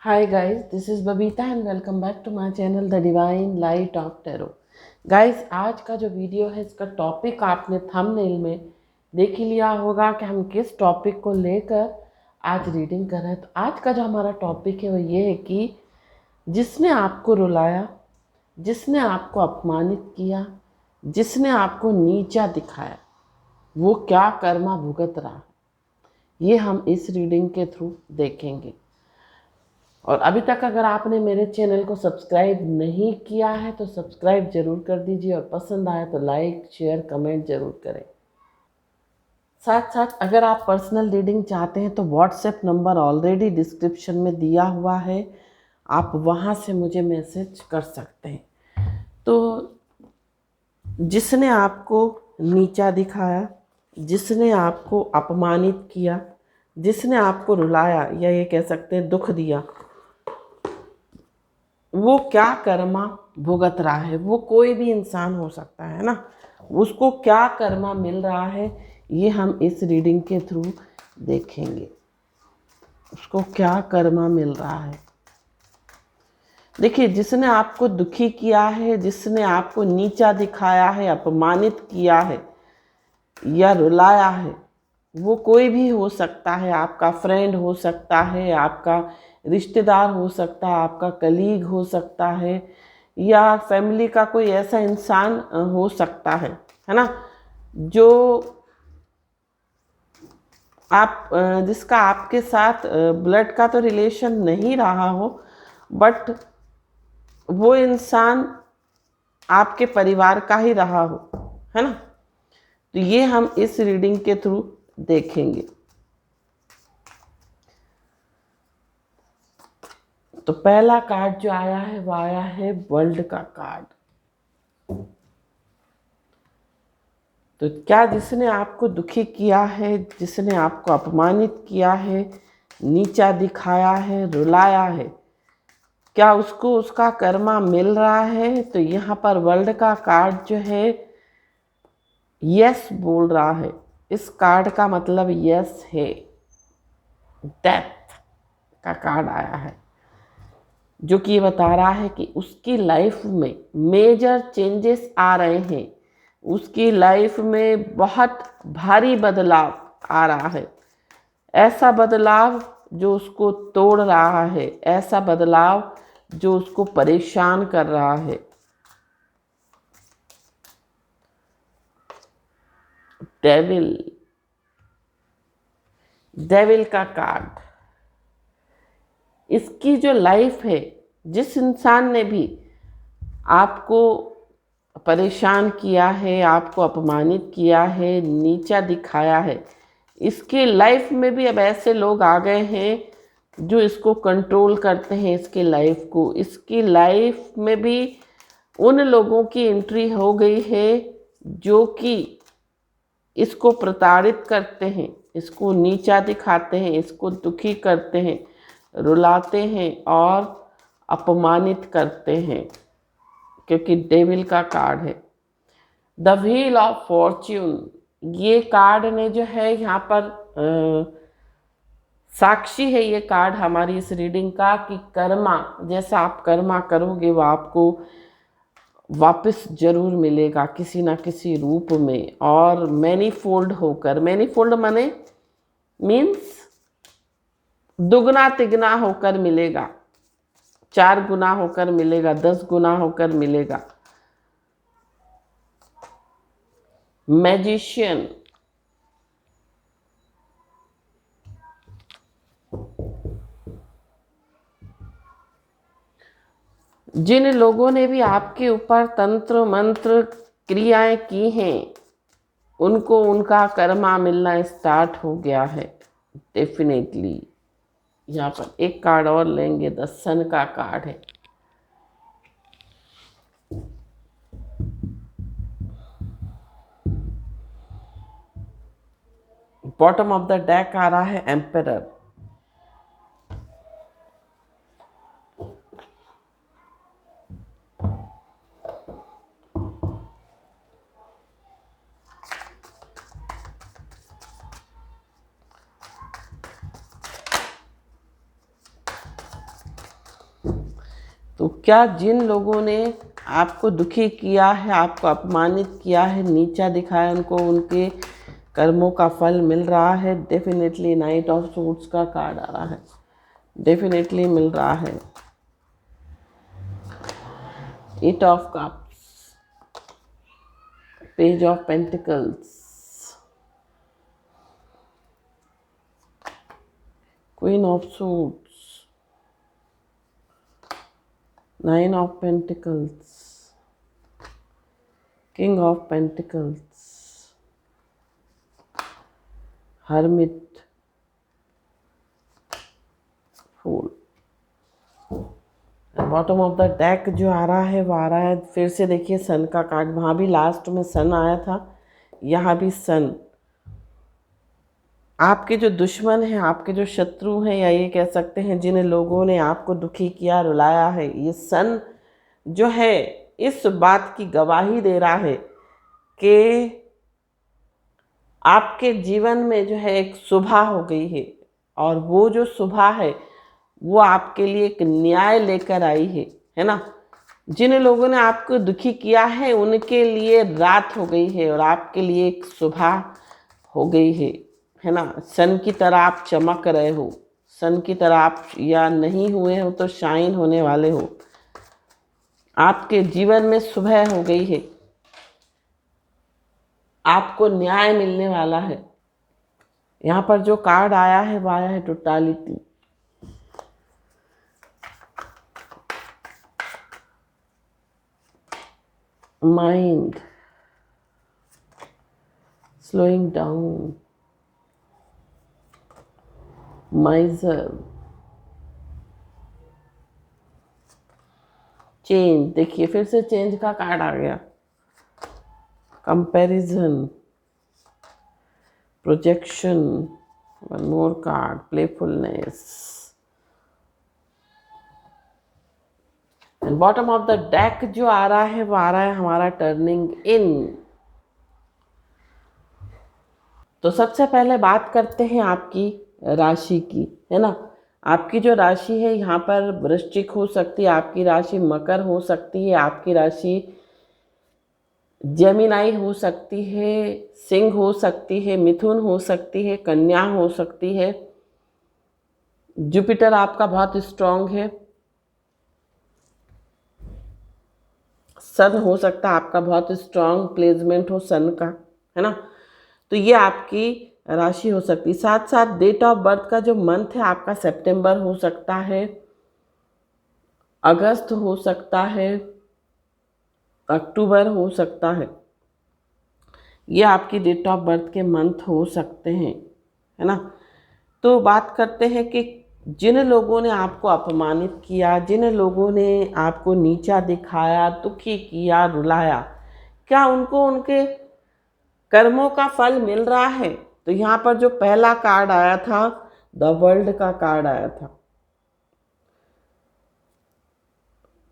Hi guys, this is Babita and welcome back to my channel The Divine Light of Tarot. Guys, आज का जो video है इसका topic आपने thumbnail में देख ही लिया होगा कि हम किस टॉपिक को लेकर आज रीडिंग कर रहे हैं। तो आज का जो हमारा टॉपिक है वो ये है कि जिसने आपको रुलाया, जिसने आपको अपमानित किया, जिसने आपको नीचा दिखाया, वो क्या कर्मा भुगत रहा है, ये हम इस रीडिंग के थ्रू देखेंगे। और अभी तक अगर आपने मेरे चैनल को सब्सक्राइब नहीं किया है तो सब्सक्राइब जरूर कर दीजिए और पसंद आए तो लाइक शेयर कमेंट जरूर करें। साथ साथ अगर आप पर्सनल रीडिंग चाहते हैं तो व्हाट्सएप नंबर ऑलरेडी डिस्क्रिप्शन में दिया हुआ है, आप वहाँ से मुझे मैसेज कर सकते हैं। तो जिसने आपको नीचा दिखाया, जिसने आपको अपमानित किया, जिसने आपको रुलाया या ये कह सकते हैं दुख दिया, वो क्या कर्मा भुगत रहा है। वो कोई भी इंसान हो सकता है ना, उसको क्या कर्मा मिल रहा है ये हम इस रीडिंग के थ्रू देखेंगे। उसको क्या कर्मा मिल रहा है। देखिए, जिसने आपको दुखी किया है, जिसने आपको नीचा दिखाया है, अपमानित किया है या रुलाया है, वो कोई भी हो सकता है। आपका फ्रेंड हो सकता है, आपका रिश्तेदार हो सकता है, आपका कलीग हो सकता है, या फैमिली का कोई ऐसा इंसान हो सकता है ना, जो आप जिसका आपके साथ ब्लड का तो रिलेशन नहीं रहा हो, बट वो इंसान आपके परिवार का ही रहा हो, है ना। तो ये हम इस रीडिंग के थ्रू देखेंगे। तो पहला कार्ड जो आया है वो आया है वर्ल्ड का कार्ड। तो क्या जिसने आपको दुखी किया है, जिसने आपको अपमानित किया है, नीचा दिखाया है, रुलाया है, क्या उसको उसका कर्मा मिल रहा है। तो यहाँ पर वर्ल्ड का कार्ड जो है यस बोल रहा है। इस कार्ड का मतलब यस है। डेथ का कार्ड आया है, जो कि ये बता रहा है कि उसकी लाइफ में मेजर चेंजेस आ रहे हैं। उसकी लाइफ में बहुत भारी बदलाव आ रहा है। ऐसा बदलाव जो उसको तोड़ रहा है, ऐसा बदलाव जो उसको परेशान कर रहा है। डेविल, डेविल का कार्ड। इसकी जो लाइफ है, जिस इंसान ने भी आपको परेशान किया है, आपको अपमानित किया है, नीचा दिखाया है, इसकी लाइफ में भी अब ऐसे लोग आ गए हैं जो इसको कंट्रोल करते हैं, इसकी लाइफ को। इसकी लाइफ में भी उन लोगों की एंट्री हो गई है जो कि इसको प्रताड़ित करते हैं, इसको नीचा दिखाते हैं, इसको दुखी करते हैं, रुलाते हैं और अपमानित करते हैं, क्योंकि डेविल का कार्ड है। द व्हील ऑफ फॉर्च्यून, ये कार्ड ने जो है यहाँ पर साक्षी है ये कार्ड हमारी इस रीडिंग का, कि कर्मा, जैसा आप कर्मा करोगे वो आपको वापस जरूर मिलेगा किसी ना किसी रूप में, और मैनीफोल्ड होकर। मैनीफोल्ड माने मीन्स दुगना तिगना होकर मिलेगा, 4 गुना होकर मिलेगा, 10 गुना होकर मिलेगा। मैजिशियन, जिन लोगों ने भी आपके ऊपर तंत्र मंत्र क्रियाएं की हैं, उनको उनका कर्मा मिलना स्टार्ट हो गया है डेफिनेटली। यहाँ पर एक कार्ड और लेंगे, द सन का कार्ड है। बॉटम ऑफ द डेक आ रहा है एम्परर। तो क्या जिन लोगों ने आपको दुखी किया है, आपको अपमानित किया है, नीचा दिखाया, उनको उनके कर्मों का फल मिल रहा है? डेफिनेटली नाइट ऑफ सूट्स का कार्ड आ रहा है, डेफिनेटली मिल रहा है। Eight of cups, page of pentacles, queen of suits, nine of pentacles, king of pentacles, hermit, fool. Bottom of the deck जो आ रहा है वो आ रहा है, फिर से देखिए सन का कार्ड। वहाँ भी लास्ट में सन आया था, यहाँ भी सन। आपके जो दुश्मन हैं, आपके जो शत्रु हैं, या ये कह सकते हैं जिन लोगों ने आपको दुखी किया, रुलाया है, ये सन जो है इस बात की गवाही दे रहा है कि आपके जीवन में जो है एक सुबह हो गई है, और वो जो सुबह है वो आपके लिए एक न्याय लेकर आई है ना। जिन लोगों ने आपको दुखी किया है उनके लिए रात हो गई है और आपके लिए एक सुबह हो गई है ना। सन की तरह आप चमक रहे हो, सन की तरह आप या नहीं हुए हो तो शाइन होने वाले हो। आपके जीवन में सुबह हो गई है, आपको न्याय मिलने वाला है। यहाँ पर जो कार्ड आया है वो आया है totality. Mind slowing down, माइजर, change. देखिए फिर से चेंज का कार्ड आ गया। Comparison, projection, one more card, playfulness. And bottom of the deck जो आ रहा है वो आ रहा है हमारा टर्निंग इन। तो सबसे पहले बात करते हैं आपकी राशि की, है ना। आपकी जो राशि है यहाँ पर वृश्चिक हो सकती है, आपकी राशि मकर हो सकती है, आपकी राशि जेमिनाई हो सकती है, सिंह हो सकती है, मिथुन हो सकती है, कन्या हो सकती है। जुपिटर आपका बहुत स्ट्रांग है, सन हो सकता है आपका बहुत स्ट्रांग प्लेसमेंट हो सन का, है ना। तो ये आपकी राशि हो सकती है। साथ साथ डेट ऑफ बर्थ का जो मंथ है आपका सितंबर हो सकता है, अगस्त हो सकता है, अक्टूबर हो सकता है। ये आपकी डेट ऑफ बर्थ के मंथ हो सकते हैं, है ना। तो बात करते हैं कि जिन लोगों ने आपको अपमानित किया, जिन लोगों ने आपको नीचा दिखाया, दुखी किया, रुलाया, क्या उनको उनके कर्मों का फल मिल रहा है? तो यहाँ पर जो पहला कार्ड आया था द वर्ल्ड का कार्ड आया था,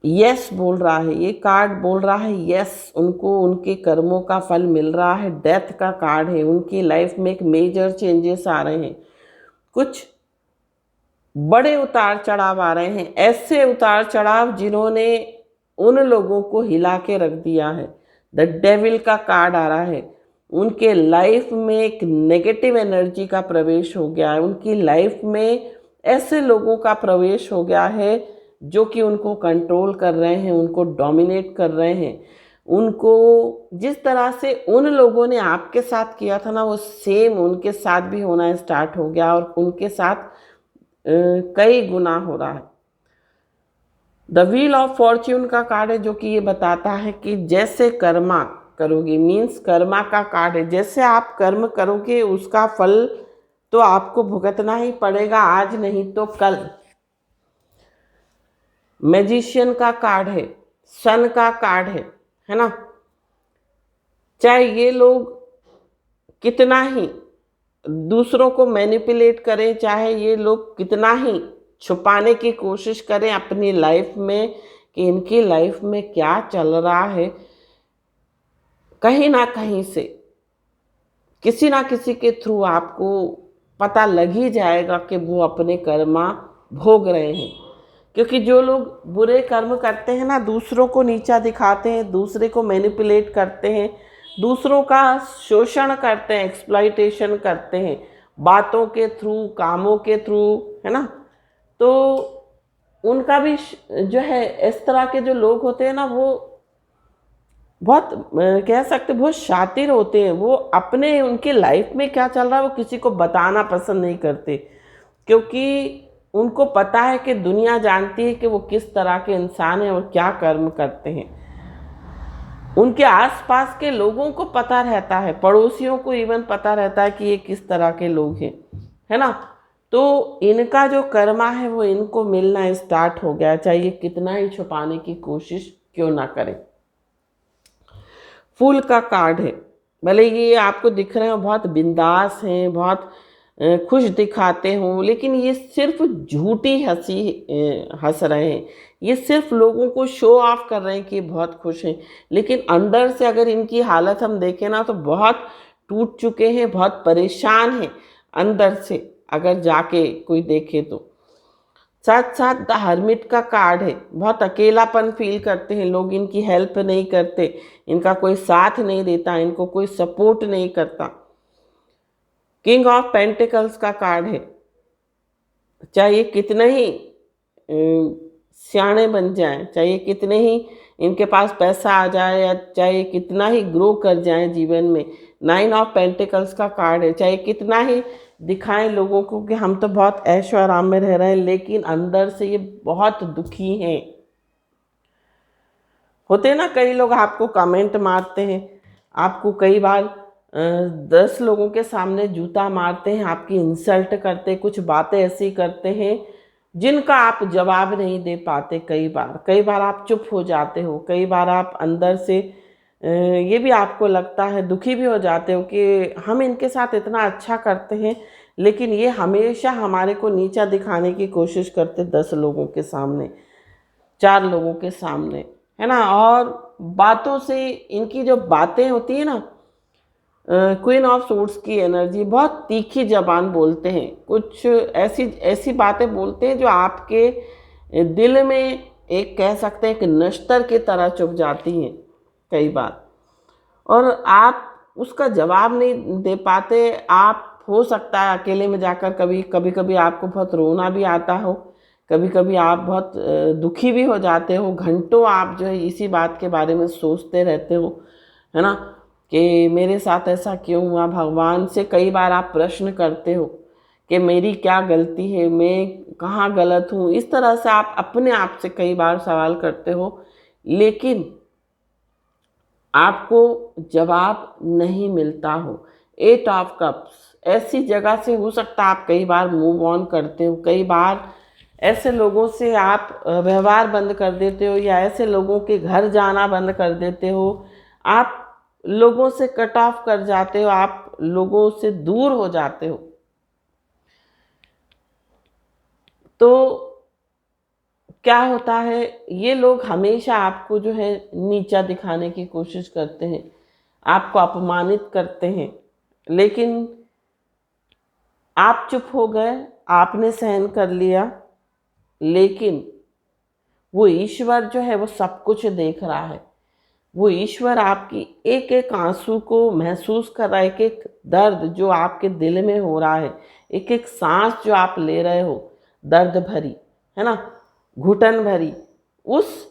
यस बोल रहा है, ये कार्ड बोल रहा है यस, उनको उनके कर्मों का फल मिल रहा है। डेथ का कार्ड है, उनकी लाइफ में एक मेजर चेंजेस आ रहे हैं, कुछ बड़े उतार चढ़ाव आ रहे हैं, ऐसे उतार चढ़ाव जिन्होंने उन लोगों को हिला के रख दिया है। द डेविल का कार्ड आ रहा है, उनके लाइफ में एक नेगेटिव एनर्जी का प्रवेश हो गया है, उनकी लाइफ में ऐसे लोगों का प्रवेश हो गया है जो कि उनको कंट्रोल कर रहे हैं, उनको डोमिनेट कर रहे हैं। उनको जिस तरह से उन लोगों ने आपके साथ किया था ना, वो सेम उनके साथ भी होना स्टार्ट हो गया, और उनके साथ कई गुना हो रहा है। द व्हील ऑफ फॉर्च्यून का कार्ड है, जो कि ये बताता है कि जैसे कर्मा करोगे, मीन्स कर्मा का कार्ड है, जैसे आप कर्म करोगे उसका फल तो आपको भुगतना ही पड़ेगा, आज नहीं तो कल। मैजिशियन का कार्ड है, सन का कार्ड है ना। चाहे ये लोग कितना ही दूसरों को मैनिपुलेट करें, चाहे ये लोग कितना ही छुपाने की कोशिश करें अपनी लाइफ में कि इनकी लाइफ में क्या चल रहा है, कहीं ना कहीं से किसी ना किसी के थ्रू आपको पता लग ही जाएगा कि वो अपने कर्मा भोग रहे हैं। क्योंकि जो लोग बुरे कर्म करते हैं ना, दूसरों को नीचा दिखाते हैं, दूसरे को मैनिपुलेट करते हैं, दूसरों का शोषण करते हैं, एक्सप्लॉइटेशन करते हैं, बातों के थ्रू, कामों के थ्रू, है ना। तो उनका भी जो है, इस तरह के जो लोग होते हैं ना, वो बहुत कह सकते बहुत शातिर होते हैं। वो अपने उनके लाइफ में क्या चल रहा है वो किसी को बताना पसंद नहीं करते, क्योंकि उनको पता है कि दुनिया जानती है कि वो किस तरह के इंसान हैं और क्या कर्म करते हैं। उनके आसपास के लोगों को पता रहता है, पड़ोसियों को इवन पता रहता है कि ये किस तरह के लोग हैं, है ना। तो इनका जो कर्मा है वो इनको मिलना स्टार्ट हो गया, चाहे ये कितना ही छुपाने की कोशिश क्यों ना करें। फूल का कार्ड है, भले ये आपको दिख रहे हो बहुत बिंदास हैं, बहुत खुश दिखाते हों, लेकिन ये सिर्फ झूठी हंसी हंस रहे हैं। ये सिर्फ लोगों को शो ऑफ कर रहे हैं कि बहुत खुश हैं, लेकिन अंदर से अगर इनकी हालत हम देखें ना तो बहुत टूट चुके हैं, बहुत परेशान हैं अंदर से, अगर जाके कोई देखे तो। साथ साथ द हर्मिट का कार्ड है, बहुत अकेलापन फील करते हैं लोग, इनकी हेल्प नहीं करते, इनका कोई साथ नहीं देता, इनको कोई सपोर्ट नहीं करता। किंग ऑफ पेंटिकल्स का कार्ड है, चाहे कितने ही सियाने बन जाएं, चाहे कितने ही इनके पास पैसा आ जाए, या चाहे कितना ही ग्रो कर जाएं जीवन में। 9 ऑफ पेंटिकल्स का कार्ड है, चाहे कितना ही दिखाएं लोगों को कि हम तो बहुत ऐशो आराम में रह रहे हैं, लेकिन अंदर से ये बहुत दुखी हैं। होते ना कई लोग आपको कमेंट मारते हैं, आपको कई बार 10 लोगों के सामने जूता मारते हैं, आपकी इंसल्ट करते, कुछ बातें ऐसी करते हैं जिनका आप जवाब नहीं दे पाते। कई बार आप चुप हो जाते हो, कई बार आप अंदर से ये भी आपको लगता है, दुखी भी हो जाते हो कि हम इनके साथ इतना अच्छा करते हैं, लेकिन ये हमेशा हमारे को नीचा दिखाने की कोशिश करते 10 लोगों के सामने, 4 लोगों के सामने, है ना। और बातों से, इनकी जो बातें होती है ना, क्वीन ऑफ सूट्स की एनर्जी, बहुत तीखी जबान बोलते हैं, कुछ ऐसी ऐसी बातें बोलते हैं जो आपके दिल में एक कह सकते हैं कि नश्तर की तरह चुभ जाती हैं कई बार, और आप उसका जवाब नहीं दे पाते। आप हो सकता है अकेले में जाकर कभी कभी आपको बहुत रोना भी आता हो, कभी कभी आप बहुत दुखी भी हो जाते हो, घंटों आप जो है इसी बात के बारे में सोचते रहते हो, है ना, कि मेरे साथ ऐसा क्यों हुआ। भगवान से कई बार आप प्रश्न करते हो कि मेरी क्या गलती है, मैं कहाँ गलत हूँ, इस तरह से आप अपने आप से कई बार सवाल करते हो, लेकिन आपको जवाब नहीं मिलता हो। 8 ऑफ कप्स, ऐसी जगह से हो सकता है आप कई बार मूव ऑन करते हो, कई बार ऐसे लोगों से आप व्यवहार बंद कर देते हो, या ऐसे लोगों के घर जाना बंद कर देते हो, आप लोगों से कट ऑफ कर जाते हो, आप लोगों से दूर हो जाते हो। तो क्या होता है, ये लोग हमेशा आपको जो है नीचा दिखाने की कोशिश करते हैं, आपको अपमानित करते हैं, लेकिन आप चुप हो गए, आपने सहन कर लिया, लेकिन वो ईश्वर जो है वो सब कुछ देख रहा है। वो ईश्वर आपकी एक एक आंसू को महसूस कर रहा है, एक एक दर्द जो आपके दिल में हो रहा है, एक एक सांस जो आप ले रहे हो, दर्द भरी, है ना, घुटन भरी, उस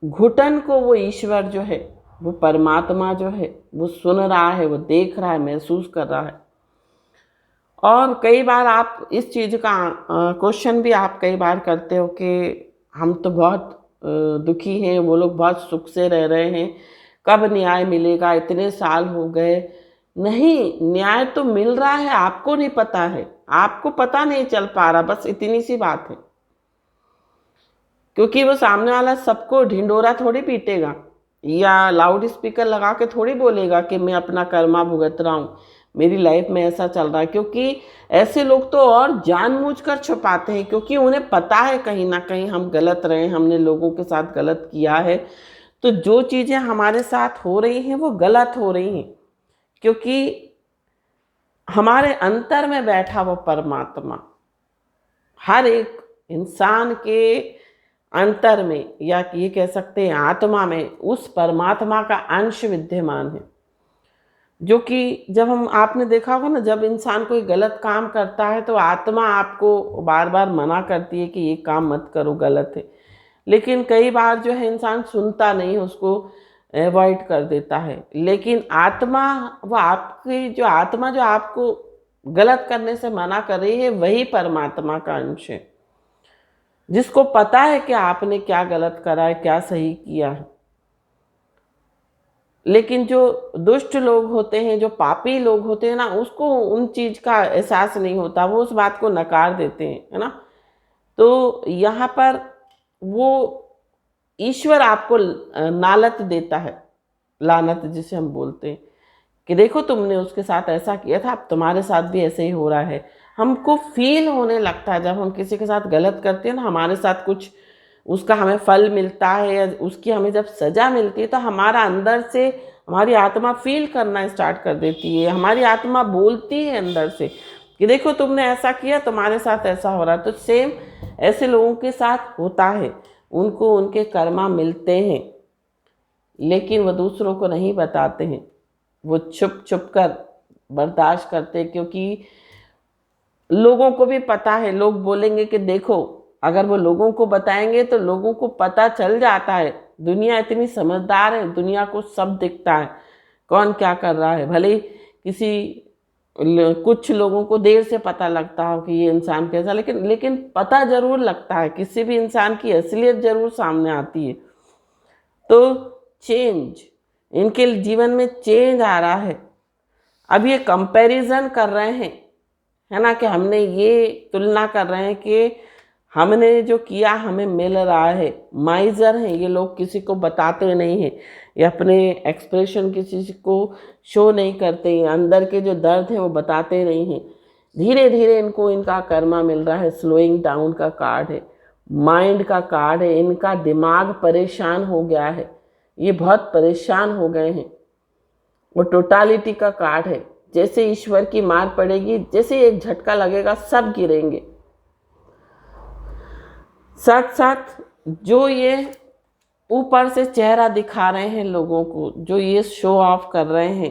घुटन को वो ईश्वर जो है, वो परमात्मा जो है, वो सुन रहा है, वो देख रहा है, महसूस कर रहा है। और कई बार आप इस चीज़ का क्वेश्चन भी आप कई बार करते हो कि हम तो बहुत दुखी हैं, वो लोग बहुत सुख से रह रहे हैं, कब न्याय मिलेगा, इतने साल हो गए। नहीं, न्याय तो मिल रहा है, आपको नहीं पता है, आपको पता नहीं चल पा रहा, बस इतनी सी बात है। क्योंकि वो सामने वाला सबको ढिंडोरा थोड़ी पीटेगा, या लाउड स्पीकर लगा के थोड़ी बोलेगा कि मैं अपना कर्मा भुगत रहा हूँ, मेरी लाइफ में ऐसा चल रहा है। क्योंकि ऐसे लोग तो और जानबूझकर छुपाते हैं, क्योंकि उन्हें पता है कहीं ना कहीं हम गलत रहे, हमने लोगों के साथ गलत किया है, तो जो चीज़ें हमारे साथ हो रही हैं वो गलत हो रही हैं, क्योंकि हमारे अंतर में बैठा वो परमात्मा हर एक इंसान के अंतर में, या ये कह सकते हैं आत्मा में, उस परमात्मा का अंश विद्यमान है। जो कि जब हम, आपने देखा होगा ना, जब इंसान कोई गलत काम करता है तो आत्मा आपको बार बार मना करती है कि ये काम मत करो, गलत है। लेकिन कई बार जो है इंसान सुनता नहीं, उसको अवॉइड कर देता है। लेकिन आत्मा, वो आपकी जो आत्मा जो आपको गलत करने से मना कर रही है, वही परमात्मा का अंश है, जिसको पता है कि आपने क्या गलत करा है, क्या सही किया है। लेकिन जो दुष्ट लोग होते हैं, जो पापी लोग होते हैं ना, उसको उन चीज का एहसास नहीं होता, वो उस बात को नकार देते हैं, है ना। तो यहाँ पर वो ईश्वर आपको नालत देता है, लानत जिसे हम बोलते हैं, कि देखो तुमने उसके साथ ऐसा किया था, अब तुम्हारे साथ भी ऐसे ही हो रहा है। हमको फील होने लगता है जब हम किसी के साथ गलत करते हैं ना, हमारे साथ कुछ उसका हमें फल मिलता है या उसकी हमें जब सजा मिलती है, तो हमारा अंदर से हमारी आत्मा फील करना स्टार्ट कर देती है। हमारी आत्मा बोलती है अंदर से कि देखो तुमने ऐसा किया, तुम्हारे साथ ऐसा हो रहा है। तो सेम ऐसे लोगों के साथ होता है, उनको उनके कर्मा मिलते हैं, लेकिन वो दूसरों को नहीं बताते हैं, वो छुप छुप कर बर्दाश्त करते हैं, क्योंकि लोगों को भी पता है, लोग बोलेंगे कि देखो, अगर वो लोगों को बताएंगे तो लोगों को पता चल जाता है। दुनिया इतनी समझदार है, दुनिया को सब दिखता है कौन क्या कर रहा है। भले कुछ लोगों को देर से पता लगता हो कि ये इंसान कैसा, लेकिन पता जरूर लगता है, किसी भी इंसान की असलियत जरूर सामने आती है। तो चेंज, इनके जीवन में चेंज आ रहा है। अब ये कंपैरिजन कर रहे हैं, है ना, कि हमने ये तुलना कर रहे हैं कि हमने जो किया हमें मिल रहा है। माइजर हैं ये लोग, किसी को बताते नहीं हैं, ये अपने एक्सप्रेशन किसी को शो नहीं करते हैं, अंदर के जो दर्द है वो बताते नहीं हैं। धीरे धीरे इनको इनका कर्मा मिल रहा है। स्लोइंग डाउन का कार्ड है, माइंड का कार्ड है। इनका दिमाग परेशान हो गया है, ये बहुत परेशान हो गए हैं। वो टोटालिटी का कार्ड है, जैसे ईश्वर की मार पड़ेगी, जैसे एक झटका लगेगा सब गिरेंगे। साथ साथ जो ये ऊपर से चेहरा दिखा रहे हैं लोगों को, जो ये शो ऑफ कर रहे हैं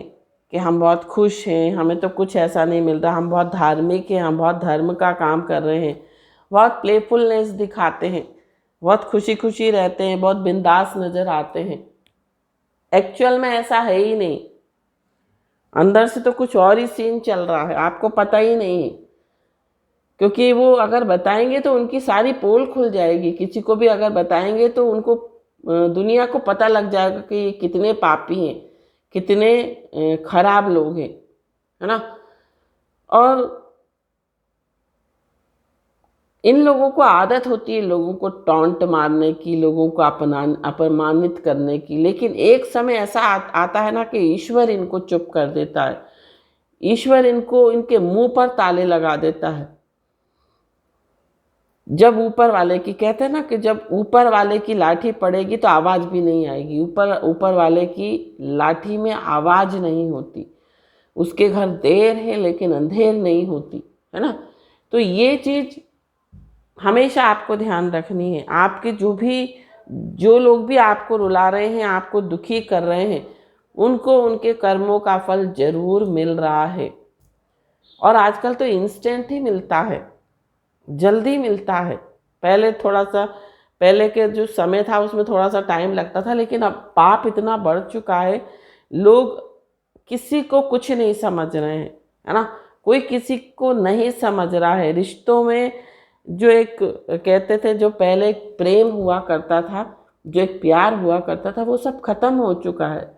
कि हम बहुत खुश हैं, हमें तो कुछ ऐसा नहीं मिल रहा, हम बहुत धार्मिक हैं, हम बहुत धर्म का काम कर रहे हैं, बहुत प्लेफुलनेस दिखाते हैं, बहुत खुशी खुशी रहते हैं, बहुत बिंदास नज़र आते हैं। एक्चुअल में ऐसा है ही नहीं, अंदर से तो कुछ और ही सीन चल रहा है, आपको पता ही नहीं है। क्योंकि वो अगर बताएंगे तो उनकी सारी पोल खुल जाएगी। किसी को भी अगर बताएंगे तो उनको, दुनिया को पता लग जाएगा कि ये कितने पापी हैं, कितने खराब लोग हैं, है ना। और इन लोगों को आदत होती है लोगों को टॉन्ट मारने की, लोगों को अपमानित करने की। लेकिन एक समय ऐसा आता है ना कि ईश्वर इनको चुप कर देता है, ईश्वर इनको, इनके मुंह पर ताले लगा देता है। जब ऊपर वाले की, कहते हैं ना कि जब ऊपर वाले की लाठी पड़ेगी तो आवाज़ भी नहीं आएगी। ऊपर वाले की लाठी में आवाज़ नहीं होती। उसके घर देर है लेकिन अंधेर नहीं होती, है ना। तो ये चीज़ हमेशा आपको ध्यान रखनी है। आपके जो लोग भी आपको रुला रहे हैं, आपको दुखी कर रहे हैं, उनको उनके कर्मों का फल जरूर मिल रहा है। और आजकल तो इंस्टेंट ही मिलता है, जल्दी मिलता है। पहले के जो समय था उसमें थोड़ा सा टाइम लगता था, लेकिन अब पाप इतना बढ़ चुका है, लोग किसी को कुछ नहीं समझ रहे हैं, है ना। कोई किसी को नहीं समझ रहा है। रिश्तों में जो एक कहते थे, जो पहले एक प्रेम हुआ करता था, जो एक प्यार हुआ करता था, वो सब खत्म हो चुका है।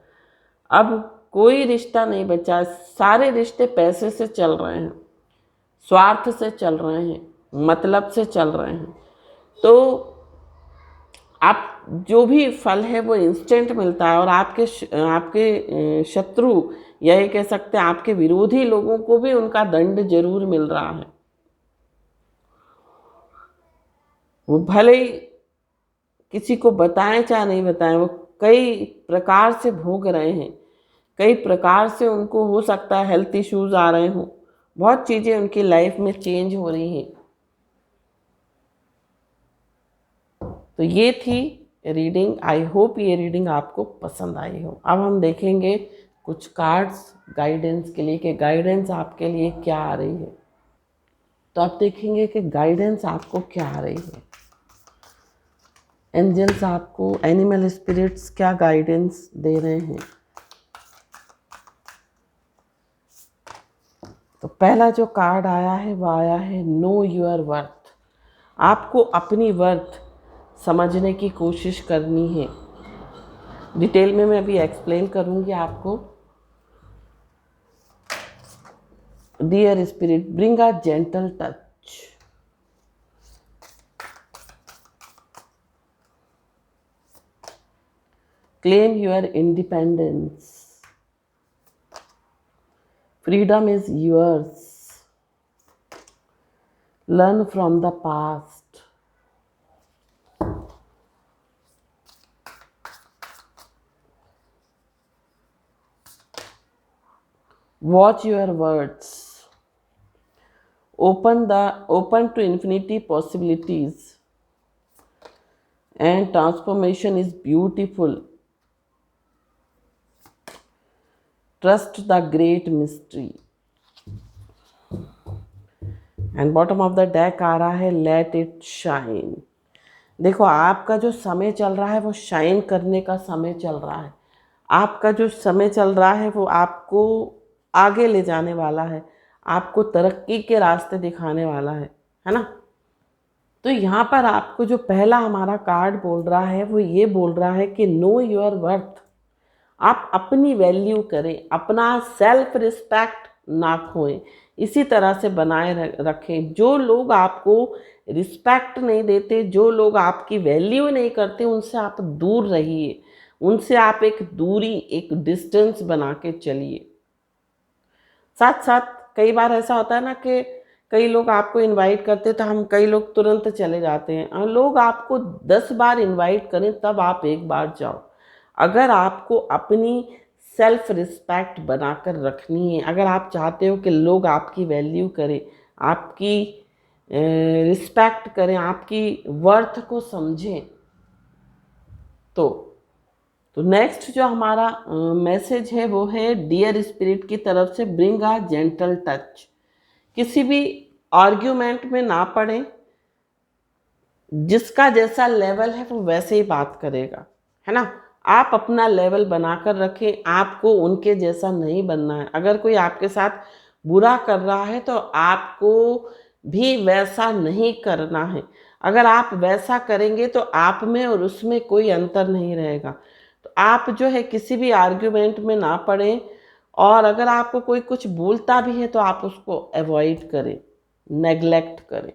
अब कोई रिश्ता नहीं बचा। सारे रिश्ते पैसे से चल रहे हैं, स्वार्थ से चल रहे हैं, मतलब से चल रहे हैं। तो आप जो भी फल है वो इंस्टेंट मिलता है। और आपके शत्रु, या ये कह सकते हैं आपके विरोधी लोगों को भी उनका दंड जरूर मिल रहा है। वो भले ही किसी को बताएं चाहे नहीं बताएं, वो कई प्रकार से भोग रहे हैं। कई प्रकार से उनको हो सकता है हेल्थ इश्यूज आ रहे हों, बहुत चीज़ें उनकी लाइफ में चेंज हो रही हैं। तो ये थी रीडिंग। आई होप ये रीडिंग आपको पसंद आई हो। अब हम देखेंगे कुछ कार्ड्स गाइडेंस के लिए कि गाइडेंस आपके लिए क्या आ रही है। तो आप देखेंगे कि गाइडेंस आपको क्या आ रही है। एंजल्स आपको, एनिमल स्पिरिट्स क्या गाइडेंस दे रहे हैं। तो पहला जो कार्ड आया है वो आया है नो योर वर्थ। आपको अपनी वर्थ समझने की कोशिश करनी है। डिटेल में मैं अभी एक्सप्लेन करूंगी आपको। Dear spirit, bring a gentle touch. Claim your independence. Freedom is yours. Learn from the past. Watch your words. Open to infinity possibilities. And transformation is beautiful. Trust the great mystery. And bottom of the deck आ रहा है let it shine. देखो, आपका जो समय चल रहा है वो शाइन करने का समय चल रहा है। आपका जो समय चल रहा है वो आपको आगे ले जाने वाला है, आपको तरक्की के रास्ते दिखाने वाला है ना। तो यहाँ पर आपको जो पहला हमारा कार्ड बोल रहा है वो ये बोल रहा है कि नो योर वर्थ। आप अपनी वैल्यू करें, अपना सेल्फ रिस्पेक्ट ना खोएं, इसी तरह से बनाए रखें। जो लोग आपको रिस्पेक्ट नहीं देते, जो लोग आपकी वैल्यू नहीं करते, उनसे आप दूर रहिए। उनसे आप एक दूरी, एक डिस्टेंस बना के चलिए। साथ साथ कई बार ऐसा होता है ना कि कई लोग आपको इनवाइट करते तो हम कई लोग तुरंत चले जाते हैं, और लोग आपको 10 बार इनवाइट करें तब आप एक बार जाओ। अगर आपको अपनी सेल्फ रिस्पेक्ट बनाकर रखनी है, अगर आप चाहते हो कि लोग आपकी वैल्यू करें, आपकी रिस्पेक्ट करें, आपकी वर्थ को समझें, तो नेक्स्ट जो हमारा मैसेज है वो है डियर स्पिरिट की तरफ से, ब्रिंग अ जेंटल टच। किसी भी आर्ग्यूमेंट में ना पड़े। जिसका जैसा लेवल है वो वैसे ही बात करेगा, है ना। आप अपना लेवल बनाकर रखें, आपको उनके जैसा नहीं बनना है। अगर कोई आपके साथ बुरा कर रहा है तो आपको भी वैसा नहीं करना है। अगर आप वैसा करेंगे तो आप में और उसमें कोई अंतर नहीं रहेगा। तो आप जो है किसी भी आर्ग्यूमेंट में ना पड़ें, और अगर आपको कोई कुछ बोलता भी है तो आप उसको अवॉइड करें, नेग्लेक्ट करें।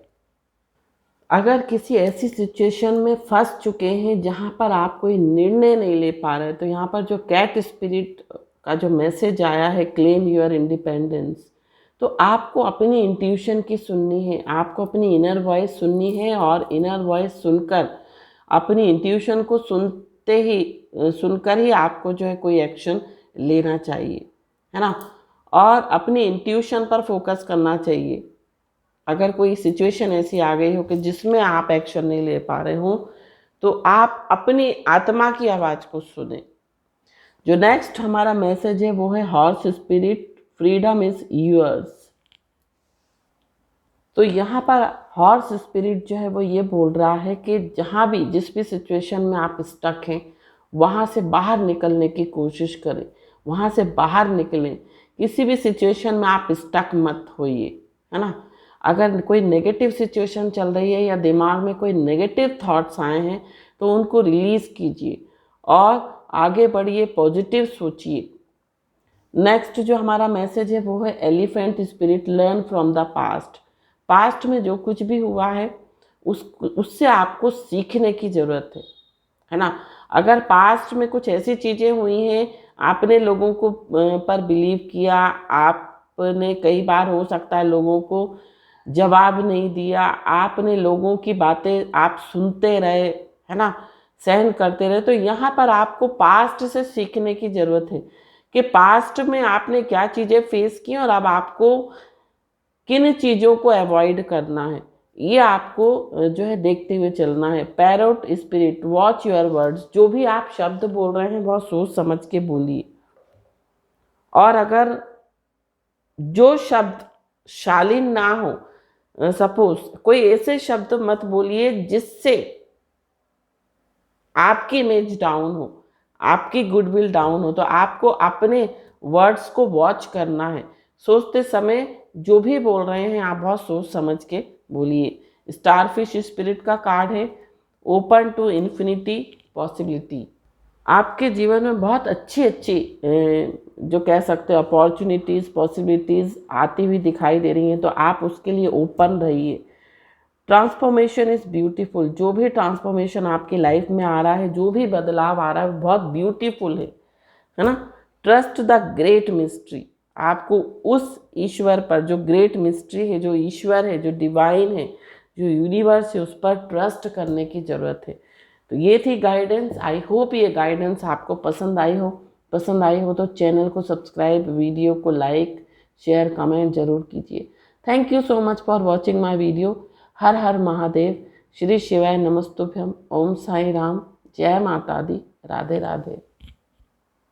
अगर किसी ऐसी सिचुएशन में फंस चुके हैं जहाँ पर आप कोई निर्णय नहीं ले पा रहे, तो यहाँ पर जो कैट स्पिरिट का जो मैसेज आया है, क्लेम योर इंडिपेंडेंस, तो आपको अपनी इंट्यूशन की सुननी है, आपको अपनी इनर वॉइस सुननी है, और इनर वॉइस सुनकर, अपनी इंट्यूशन को सुनकर ही आपको जो है कोई एक्शन लेना चाहिए, है ना। और अपनी इंट्यूशन पर फोकस करना चाहिए। अगर कोई सिचुएशन ऐसी आ गई हो कि जिसमें आप एक्शन नहीं ले पा रहे हो, तो आप अपनी आत्मा की आवाज़ को सुने। जो नेक्स्ट हमारा मैसेज है वो है horse spirit, freedom is yours. तो यहाँ पर हॉर्स स्पिरिट जो है वो ये बोल रहा है कि जहाँ भी, जिस भी सिचुएशन में आप स्टक हैं, वहाँ से बाहर निकलने की कोशिश करें, वहाँ से बाहर निकलें। किसी भी सिचुएशन में आप स्टक मत होइए, है ना। अगर कोई नेगेटिव सिचुएशन चल रही है या दिमाग में कोई नेगेटिव थॉट्स आए हैं तो उनको रिलीज़ कीजिए और आगे बढ़िए, पॉजिटिव सोचिए। नेक्स्ट जो हमारा मैसेज है वो है elephant spirit, learn from the past. Past में जो कुछ भी हुआ है उससे आपको सीखने की ज़रूरत है ना। अगर पास्ट में कुछ ऐसी चीज़ें हुई हैं, आपने लोगों को पर बिलीव किया, आपने कई बार हो सकता है लोगों को जवाब नहीं दिया, आपने लोगों की बातें आप सुनते रहे, है ना, सहन करते रहे, तो यहाँ पर आपको पास्ट से सीखने की ज़रूरत है कि पास्ट में आपने क्या चीज़ें फेस की और अब आपको किन चीज़ों को अवॉइड करना है। ये आपको जो है देखते हुए चलना है। Parrot spirit, watch your words. जो भी आप शब्द बोल रहे हैं बहुत सोच समझ के बोलिए, और अगर जो शब्द शालीन ना हो, सपोज कोई ऐसे शब्द मत बोलिए जिससे आपकी इमेज डाउन हो, आपकी गुडविल डाउन हो। तो आपको अपने वर्ड्स को वॉच करना है। सोचते समय जो भी बोल रहे हैं आप बहुत सोच समझ के बोलिए। स्टारफिश स्पिरिट का कार्ड है ओपन टू इन्फिनिटी पॉसिबिलिटी। आपके जीवन में बहुत अच्छी अच्छी जो कह सकते हो अपॉर्चुनिटीज़, पॉसिबिलिटीज़ आती हुई दिखाई दे रही हैं, तो आप उसके लिए ओपन रहिए। Transformation is beautiful. जो भी ट्रांसफॉर्मेशन आपकी लाइफ में आ रहा है, जो भी बदलाव आ रहा है, बहुत ब्यूटीफुल है ना। Trust the great mystery. आपको उस ईश्वर पर, जो ग्रेट मिस्ट्री है, जो ईश्वर है, जो डिवाइन है, जो यूनिवर्स है, उस पर ट्रस्ट करने की ज़रूरत है। तो ये थी गाइडेंस। आई होप ये गाइडेंस आपको पसंद आई हो। पसंद आई हो तो चैनल को सब्सक्राइब, वीडियो को लाइक, शेयर, कमेंट जरूर कीजिए। Thank you so much for watching my video. Har Har Mahadev. Shri Shivay नमस्तुभ्यम। ओम साई राम। जय माता दी। राधे राधे।